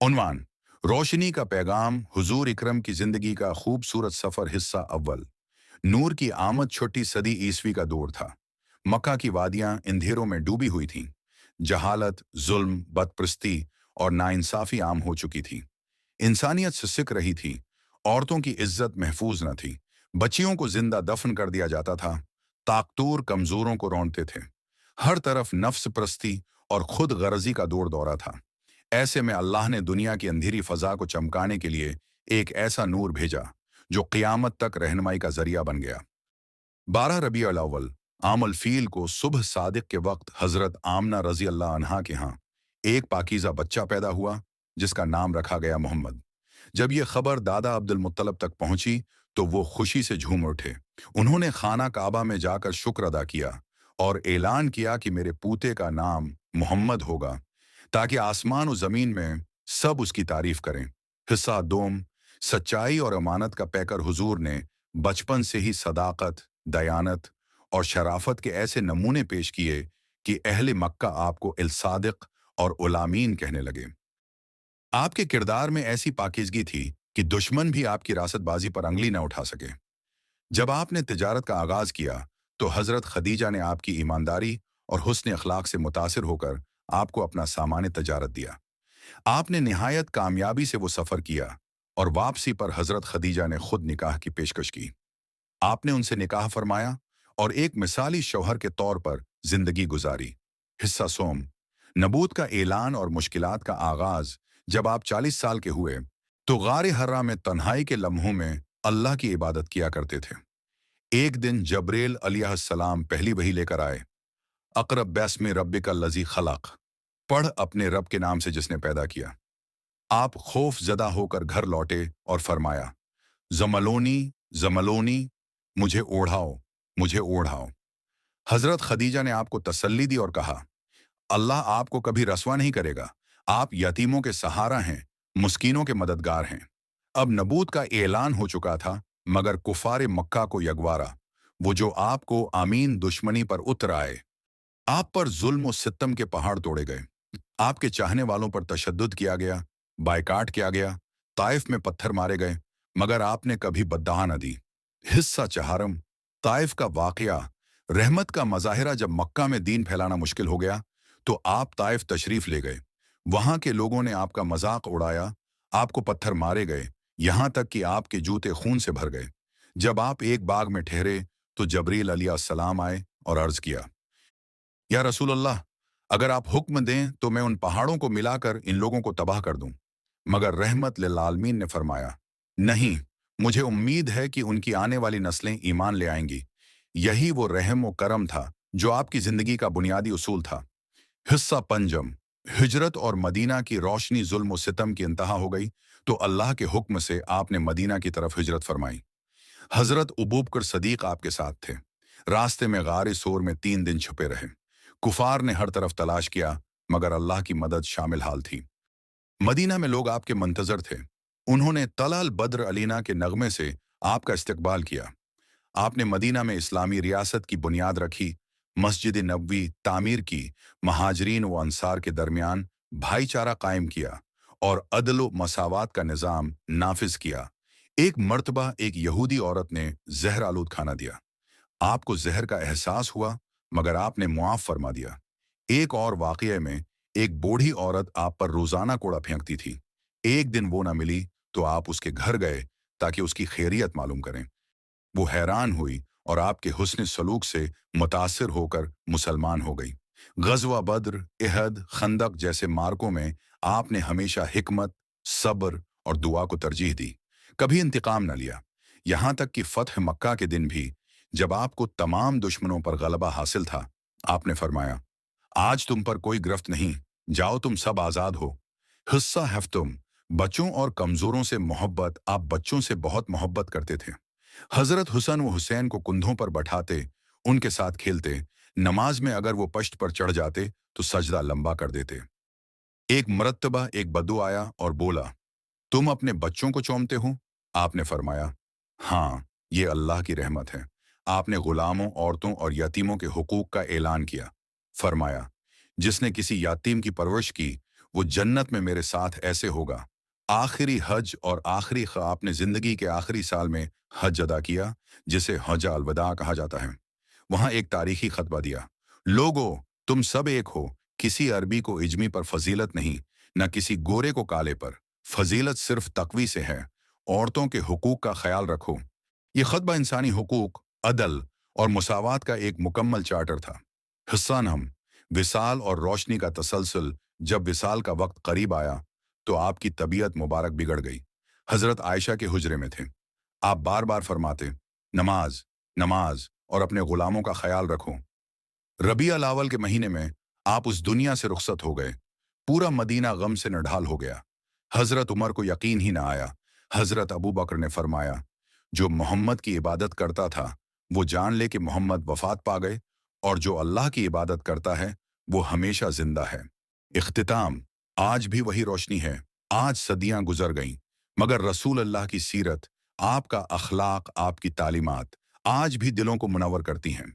उन्वान: रोशनी का पैगाम, हुजूर इकरम की जिंदगी का खूबसूरत सफर, हिस्सा अव्वल। नूर की आमद छोटी सदी ईसवी का दौर था। मक्का की वादियां अंधेरों में डूबी हुई थीं। जहालत, जुल्म, बदप्रस्ती और नाइंसाफी आम हो चुकी थी। इंसानियत सिसक रही थी। औरतों की इज्जत महफूज न थी। बच्चियों को जिंदा दफन कर दिया जाता था। ताकतूर कमजोरों को रौंदते थे। हर तरफ नफ्स प्रस्ती और खुद गर्जी का दौर दौरा था। ऐसे में अल्लाह ने दुनिया की अंधेरी फजा को चमकाने के लिए एक ऐसा नूर भेजा जो क़ियामत तक रहनुमाई का जरिया बन गया। 12 रबी अल-अव्वल आमल फील को सुबह सादिक के वक्त हजरत आमना रजी अल्लाह अन्हा के यहाँ एक पाकीज़ा बच्चा पैदा हुआ जिसका नाम रखा गया मोहम्मद। जब यह खबर दादा अब्दुल मुत्तलब तक पहुंची तो वो खुशी से झूम उठे। उन्होंने खाना काबा में जाकर शुक्र अदा किया और ऐलान किया कि मेरे पूते का नाम मोहम्मद होगा, ताकि आसमान और जमीन में सब उसकी तारीफ करें। हिस्सा दोम: सच्चाई और अमानत का पैकर हुजूर ने बचपन से ही सदाकत, दयानत और शराफत के ऐसे नमूने पेश किए कि अहले मक्का आपको इल सादिक और उलामीन कहने लगे। आपके किरदार में ऐसी पाकीज़गी थी कि दुश्मन भी आपकी रासतबाजी पर अंगली न उठा सके। जब आपने तिजारत का आगाज किया तो हजरत खदीजा ने आपकी ईमानदारी और हुस्न अखलाक से मुतासिर होकर आपको अपना सामान तजारत दिया। आपने निहायत कामयाबी से वो सफ़र किया और वापसी पर हजरत खदीजा ने खुद निकाह की पेशकश की। आपने उनसे निकाह फरमाया और एक मिसाली शौहर के तौर पर जिंदगी गुजारी। हिस्सा सोम: नबूत का ऐलान और मुश्किलात का आगाज। जब आप 40 साल के हुए तो गारे हर्रा में तन्हाई के लम्हों में अल्लाह की इबादत किया करते थे। एक दिन जबरील अलैहिस्सलाम पहली वही लेकर आए। अक़रब बिस्मि रब्बिकल लज़ी खलक़, पढ़ अपने रब के नाम से जिसने पैदा किया। आप खौफ ज़दा होकर घर लौटे और फरमाया, ज़मलोनी ज़मलोनी, मुझे ओढ़ाओ, मुझे ओढ़ाओ। हजरत खदीजा ने आपको तसल्ली दी और कहा, अल्लाह आपको कभी रसवा नहीं करेगा। आप यतीमों के सहारा हैं, मुस्कीनों के मददगार हैं। अब नबूत का ऐलान हो चुका था, मगर कुफार मक्का को यगवारा, वो जो आपको आमीन दुश्मनी पर उतर आए। आप पर जुल्म और सितम के पहाड़ तोड़े गए। आपके चाहने वालों पर तशद्दुद किया गया, बायकाट किया गया, ताइफ में पत्थर मारे गए, मगर आपने कभी बद्दुआ न दी। हिस्सा चहारम: ताइफ का वाकया। रहमत का मजाहिरा जब मक्का में दीन फैलाना मुश्किल हो गया तो आप ताइफ तशरीफ ले गए। वहां के लोगों ने आपका मजाक उड़ाया, आपको पत्थर मारे गए, यहां तक कि आपके जूते खून से भर गए। जब आप एक बाग में ठहरे तो जबरील अलैहिस्सलाम आए और अर्ज किया, या रसूल अल्लाह, अगर आप हुक्म दें तो मैं उन पहाड़ों को मिलाकर इन लोगों को तबाह कर दूं। मगर रहमत लिल आलमीन ने फरमाया, नहीं, मुझे उम्मीद है कि उनकी आने वाली नस्लें ईमान ले आएंगी। यही वो रहम व करम था जो आपकी जिंदगी का बुनियादी उसूल था। हिस्सा पंजम: हिजरत और मदीना की रोशनी। जुल्म व सितम की इंतहा हो गई तो अल्लाह के हुक्म से आपने मदीना की तरफ हिजरत फरमाई। हजरत उबूबकर सदीक आपके साथ थे। रास्ते में गारे सोर में 3 दिन छुपे रहे। कुफार ने हर तरफ तलाश किया, मगर अल्लाह की मदद शामिल हाल थी। मदीना में लोग आपके मंतजर थे। उन्होंने तलाल बद्र अलीना के नगमे से आपका इस्तकबाल किया। आपने मदीना में इस्लामी रियासत की बुनियाद रखी, मस्जिद नबवी तामीर की, महाजरीन व अंसार के दरमियान भाईचारा कायम किया और अदल व मसावात का निज़ाम नाफिज किया। एक मर्तबा एक यहूदी औरत ने जहर आलूद खाना दिया। आपको जहर का एहसास हुआ, मगर आपने मुआफ फरमा दिया। एक और वाक़ये में एक बूढ़ी औरत आप पर रोजाना कूड़ा फेंकती थी। एक दिन वो ना मिली तो आप उसके घर गए ताकि उसकी खैरियत मालूम करें। वो हैरान हुई और आपके हुस्न सलूक से मुतासिर होकर मुसलमान हो गई। गज़वा बद्र, इहद, खंदक जैसे मार्कों में आपने हमेशा हिकमत, सब्र और दुआ को तरजीह दी। कभी इंतकाम न लिया। यहाँ तक कि फतह मक्का के दिन भी, जब आपको तमाम दुश्मनों पर गलबा हासिल था, आपने फरमाया, आज तुम पर कोई गिरफ्त नहीं, जाओ तुम सब आज़ाद हो। हिस्सा हफ्तुम: बच्चों और कमज़ोरों से मोहब्बत। आप बच्चों से बहुत मोहब्बत करते थे। हजरत हुसन व हुसैन को कुंधों पर बैठाते, उनके साथ खेलते। नमाज में अगर वो पश्त पर चढ़ जाते तो सजदा लंबा कर देते। एक मरतबा एक बद्दू आया और बोला, तुम अपने बच्चों को चूमते हो? आपने फरमाया, हाँ, ये अल्लाह की रहमत है। आपने गुलामों, औरतों और यतीमों के हुकूक का ऐलान किया। फरमाया, जिसने किसी यतीम की परवरिश की वो जन्नत में मेरे साथ ऐसे होगा। आखिरी हज और आखिरी आपने जिंदगी के आखिरी साल में हज अदा किया, जिसे हज अलविदा कहा जाता है। वहां एक तारीखी खतबा दिया, लोगो तुम सब एक हो, किसी अरबी को इजमी पर फजीलत नहीं, न किसी गोरे को काले पर, फजीलत सिर्फ तकवी से है। औरतों के हुकूक का ख्याल रखो। ये खतबा इंसानी हुकूक, अदल और मुसावात का एक मुकम्मल चार्टर था। हिस्सा हम विसाल और रोशनी का तसलसल। जब विसाल का वक्त करीब आया तो आपकी तबीयत मुबारक बिगड़ गई। हजरत आयशा के हुजरे में थे। आप बार बार फरमाते, नमाज नमाज और अपने गुलामों का ख्याल रखो। रबिया अव्वल के महीने में आप उस दुनिया से रुखसत हो गए। पूरा मदीना गम से नढाल हो गया। हजरत उमर को यकीन ही ना आया। हजरत अबू बकर ने फरमाया, जो मोहम्मद की इबादत करता था वो जान ले कि मोहम्मद वफात पा गए, और जो अल्लाह की इबादत करता है वो हमेशा जिंदा है। इख्तिताम, आज भी वही रोशनी है। आज सदियां गुजर गईं, मगर रसूल अल्लाह की सीरत, आपका अखलाक, आपकी तालीमात आज भी दिलों को मुनव्वर करती हैं।